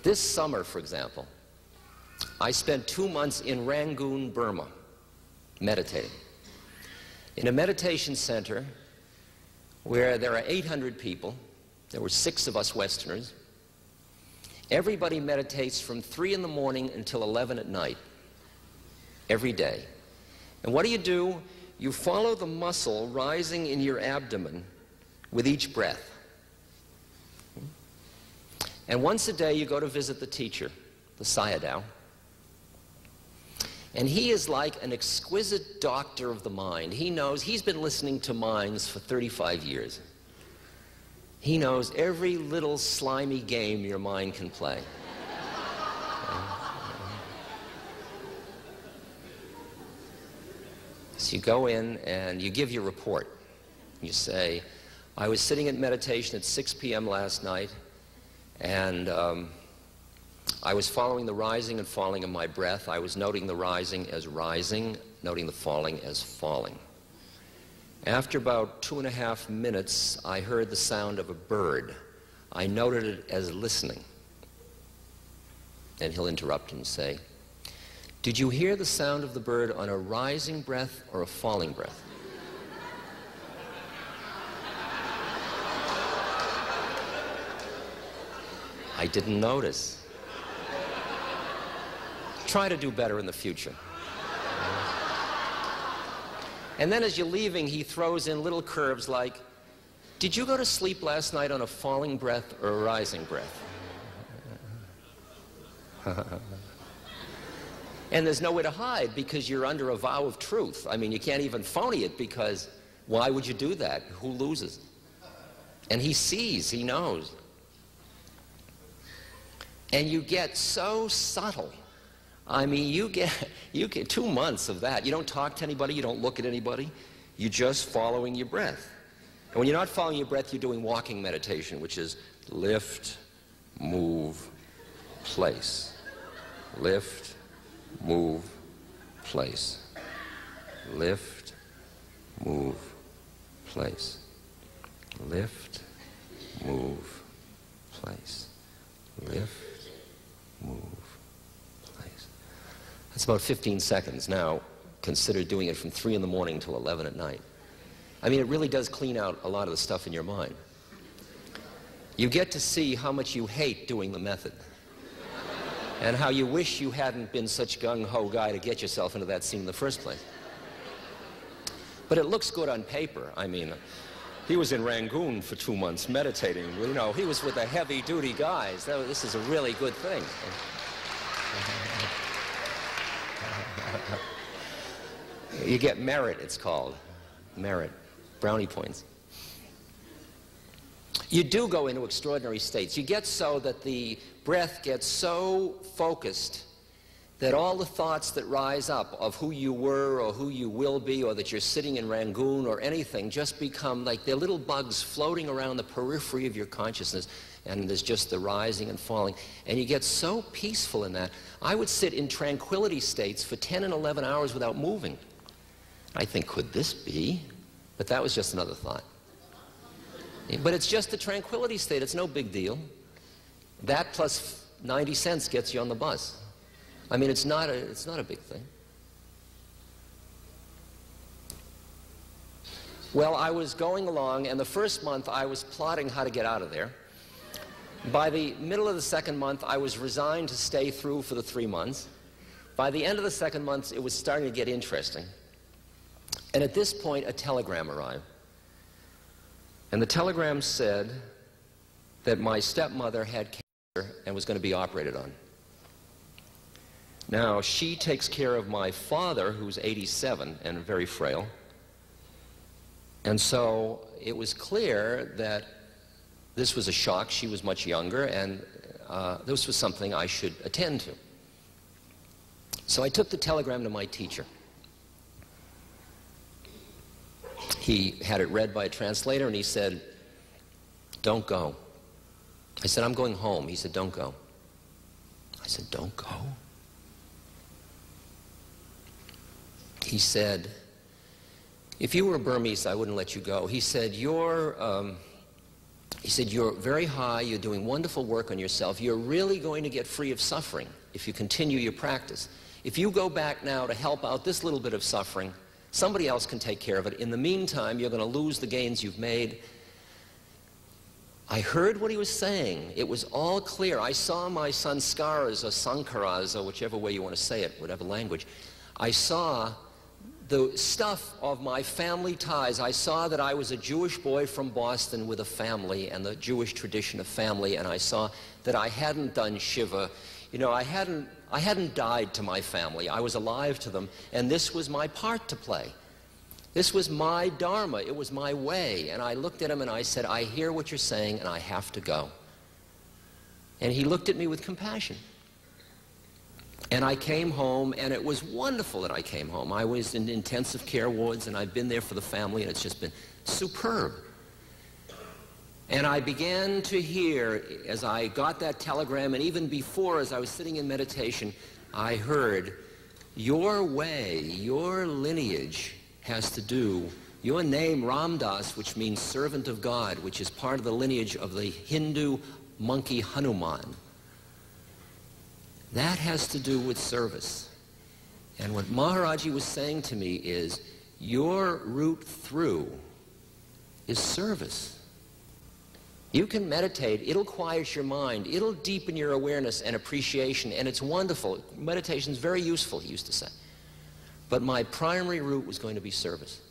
This summer, for example, I spent 2 months in Rangoon, Burma, meditating. In a meditation center where there are 800 people, there were 6 of us Westerners. Everybody meditates from 3 in the morning until 11 at night, every day. And what do? You follow the muscle rising in your abdomen with each breath. And once a day you go to visit the teacher, the Sayadaw. And he is like an exquisite doctor of the mind. He knows, he's been listening to minds for 35 years. He knows every little slimy game your mind can play. So you go in and you give your report. You say, I was sitting at meditation at 6 p.m. last night, and I was following the rising and falling of my breath. I was noting the rising as rising, noting the falling as falling. After about 2.5 minutes, I heard the sound of a bird. I noted it as listening. And he'll interrupt and say, did you hear the sound of the bird on a rising breath or a falling breath? I didn't notice. Try to do better in the future. And then as you're leaving, he throws in little curves like, did you go to sleep last night on a falling breath or a rising breath? And there's nowhere to hide because you're under a vow of truth. I mean, you can't even phony it because why would you do that? Who loses? And he sees, he knows. And you get so subtle. I mean, you get 2 months of that. You don't talk to anybody, you don't look at anybody. You're just following your breath. And when you're not following your breath, you're doing walking meditation, which is lift, move, place. Lift, move, place. Lift, move, place. Lift, move, place. Lift, move, place. That's about 15 seconds. Now, consider doing it from 3 in the morning till 11 at night. I mean, it really does clean out a lot of the stuff in your mind. You get to see how much you hate doing the method and how you wish you hadn't been such gung-ho guy to get yourself into that scene in the first place. But it looks good on paper. I mean, he was in Rangoon for 2 months meditating. You know, he was with the heavy-duty guys. This is a really good thing. You get merit, it's called. Merit. Brownie points. You do go into extraordinary states. You get so that the breath gets so focused that all the thoughts that rise up of who you were or who you will be or that you're sitting in Rangoon or anything just become like they're little bugs floating around the periphery of your consciousness, and there's just the rising and falling. And you get so peaceful in that. I would sit in tranquility states for 10 and 11 hours without moving. I think, could this be? But that was just another thought. But it's just a tranquility state. It's no big deal. That plus 90 cents gets you on the bus. I mean, it's not a big thing. Well, I was going along, and the first month I was plotting how to get out of there. By the middle of the second month, I was resigned to stay through for the 3 months. By the end of the second month, it was starting to get interesting. And at this point, a telegram arrived. And the telegram said that my stepmother had cancer and was going to be operated on. Now, she takes care of my father, who's 87 and very frail. And so it was clear that this was a shock. She was much younger, and this was something I should attend to. So I took the telegram to my teacher. He had it read by a translator, and he said, "Don't go." I said, "I'm going home." He said, "Don't go." I said, "Don't go?" He said, "If you were Burmese, I wouldn't let you go." He said, "Your He said, you're very high, you're doing wonderful work on yourself, you're really going to get free of suffering if you continue your practice. If you go back now to help out this little bit of suffering, somebody else can take care of it. In the meantime, you're going to lose the gains you've made. I heard what he was saying. It was all clear. I saw my sanskaras or sankaras, or whichever way you want to say it, whatever language. I saw the stuff of my family ties. I saw that I was a Jewish boy from Boston with a family and the Jewish tradition of family, and I saw that I hadn't done Shiva. You know, I hadn't died to my family. I was alive to them, and this was my part to play. This was my dharma. It was my way. And I looked at him and I said, I hear what you're saying, and I have to go. And he looked at me with compassion. And I came home, and it was wonderful that I came home. I was in intensive care wards, and I've been there for the family, and it's just been superb. And I began to hear, as I got that telegram, and even before, as I was sitting in meditation, I heard, your way, your lineage has to do, your name, Ramdas, which means servant of God, which is part of the lineage of the Hindu monkey Hanuman. That has to do with service. And what Maharaji was saying to me is, your route through is service. You can meditate, it'll quiet your mind, it'll deepen your awareness and appreciation, and it's wonderful. Meditation's very useful, he used to say. But my primary route was going to be service.